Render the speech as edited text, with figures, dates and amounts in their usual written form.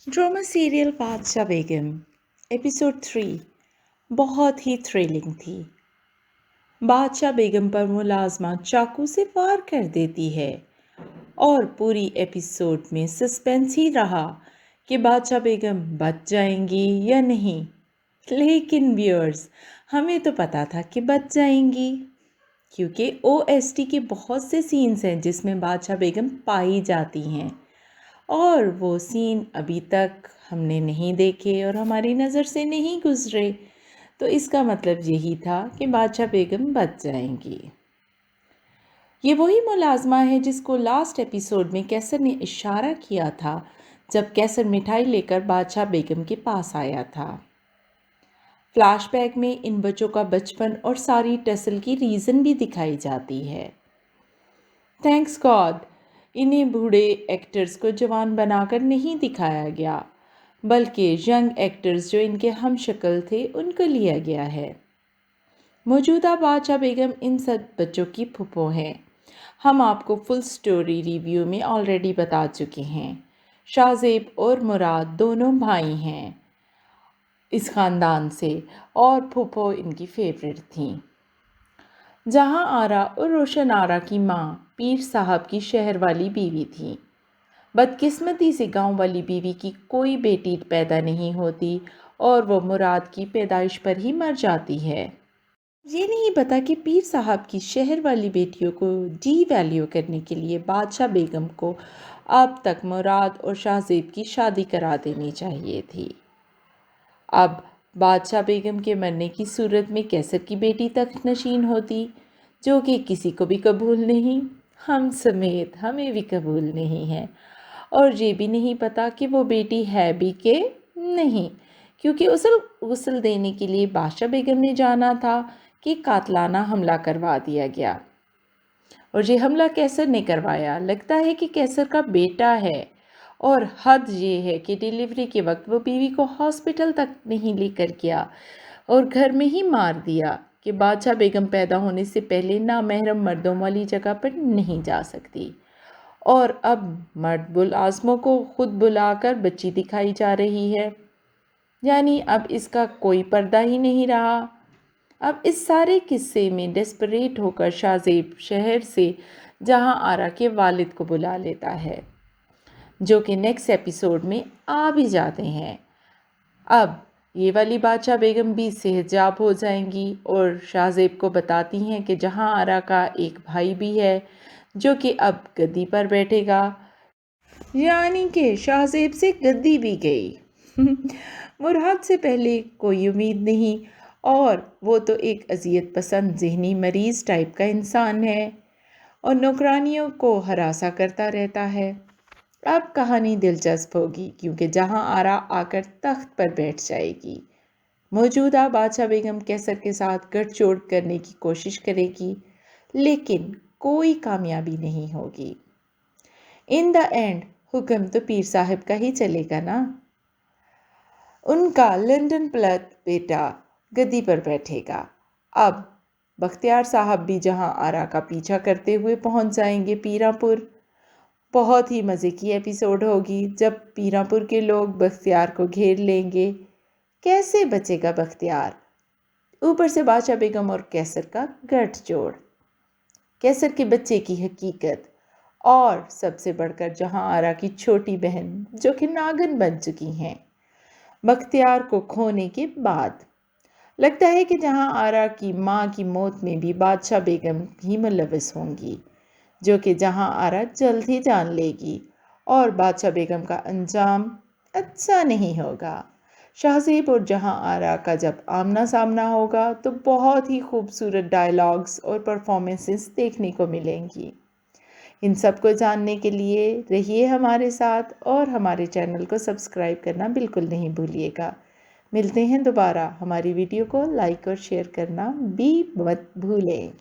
Drama serial बादशाह बेगम episode 3 बहुत ही thrilling थी। बादशाह बेगम पर मुलाजमा चाकू से वार कर देती है और पूरी एपिसोड में सस्पेंस ही रहा कि बादशाह बेगम बच जाएंगी या नहीं। लेकिन व्यूअर्स, हमें तो पता था कि बच जाएंगी, क्योंकि ओएसटी के बहुत से सीन्स हैं जिसमें बादशाह बेगम पाई जाती हैं और वो सीन अभी तक हमने नहीं देखे और हमारी नज़र से नहीं गुजरे। तो इसका मतलब यही था कि बादशाह बेगम बच जाएंगी। ये वही मुलाजमा है जिसको लास्ट एपिसोड में कैसर ने इशारा किया था जब कैसर मिठाई लेकर बादशाह बेगम के पास आया था। फ्लैशबैक में इन बच्चों का बचपन और सारी टसल की रीज़न भी दिखाई जाती है। थैंक्स गॉड, इन्हें बूढ़े एक्टर्स को जवान बनाकर नहीं दिखाया गया, बल्कि यंग एक्टर्स जो इनके हम शक्ल थे उनको लिया गया है। मौजूदा बादशाह बेगम इन सब बच्चों की फूफो हैं। हम आपको फुल स्टोरी रिव्यू में ऑलरेडी बता चुके हैं। शाहजेब और मुराद दोनों भाई हैं इस ख़ानदान से और फूफो इनकी फेवरेट थीं। जहां आरा और रोशन आरा की माँ पीर साहब की शहर वाली बीवी थी। बदकिस्मती से गांव वाली बीवी की कोई बेटी पैदा नहीं होती और वो मुराद की पैदाइश पर ही मर जाती है। ये नहीं पता कि पीर साहब की शहर वाली बेटियों को डी वैल्यू करने के लिए बादशाह बेगम को अब तक मुराद और शाहजेब की शादी करा देनी चाहिए थी। अब बादशाह बेगम के मरने की सूरत में कैसर की बेटी तक नशीन होती, जो कि किसी को भी कबूल नहीं, हम समेत हमें भी कबूल नहीं है। और ये भी नहीं पता कि वो बेटी है भी कि नहीं, क्योंकि गुस्ल देने के लिए बादशाह बेगम ने जाना था कि कातलाना हमला करवा दिया गया। और ये हमला कैसर ने करवाया। लगता है कि कैसर का बेटा है और हद ये है कि डिलीवरी के वक्त वो बीवी को हॉस्पिटल तक नहीं लेकर गया और घर में ही मार दिया कि बादशाह बेगम पैदा होने से पहले नामहरम मर्दों वाली जगह पर नहीं जा सकती। और अब मर्द बुलाज़मों को खुद बुलाकर बच्ची दिखाई जा रही है, यानी अब इसका कोई पर्दा ही नहीं रहा। अब इस सारे किस्से में डेस्परेट होकर शाहजेब शहर से जहां आरा के वालिद को बुला लेता है, जो कि नेक्स्ट एपिसोड में आ भी जाते हैं। अब ये वाली बादशाह बेगम भी सेहजाब हो जाएंगी और शाहजेब को बताती हैं कि जहां आरा का एक भाई भी है जो कि अब गद्दी पर बैठेगा, यानी कि शाहजेब से गद्दी भी गई। मुराद से पहले कोई उम्मीद नहीं और वो तो एक अजियत पसंद जहनी मरीज़ टाइप का इंसान है और नौकरानियों को हरासा करता रहता है। अब कहानी दिलचस्प होगी क्योंकि जहां आरा आकर तख्त पर बैठ जाएगी, मौजूदा बादशाह बेगम कैसर के साथ गठजोड़ करने की कोशिश करेगी, लेकिन कोई कामयाबी नहीं होगी। इन द एंड हुक्म तो पीर साहब का ही चलेगा ना। उनका लंदन प्लत बेटा गद्दी पर बैठेगा। अब बख्तियार साहब भी जहां आरा का पीछा करते हुए पहुंच जाएंगे पीरापुर। बहुत ही मज़े की एपिसोड होगी जब पीरापुर के लोग बख्तियार को घेर लेंगे। कैसे बचेगा बख्तियार? ऊपर से बादशाह बेगम और कैसर का गठजोड़, कैसर के बच्चे की हकीकत और सबसे बढ़कर जहां आरा की छोटी बहन जो कि नागन बन चुकी हैं बख्तियार को खोने के बाद। लगता है कि जहां आरा की माँ की मौत में भी बादशाह बेगम ही मुलविस होंगी, जो कि जहां आरा जल्द ही जान लेगी और बादशाह बेगम का अंजाम अच्छा नहीं होगा। शाहजेब और जहां आरा का जब आमना सामना होगा तो बहुत ही खूबसूरत डायलॉग्स और परफॉर्मेंसेस देखने को मिलेंगी। इन सब को जानने के लिए रहिए हमारे साथ और हमारे चैनल को सब्सक्राइब करना बिल्कुल नहीं भूलिएगा। मिलते हैं दोबारा। हमारी वीडियो को लाइक और शेयर करना भी मत भूलें।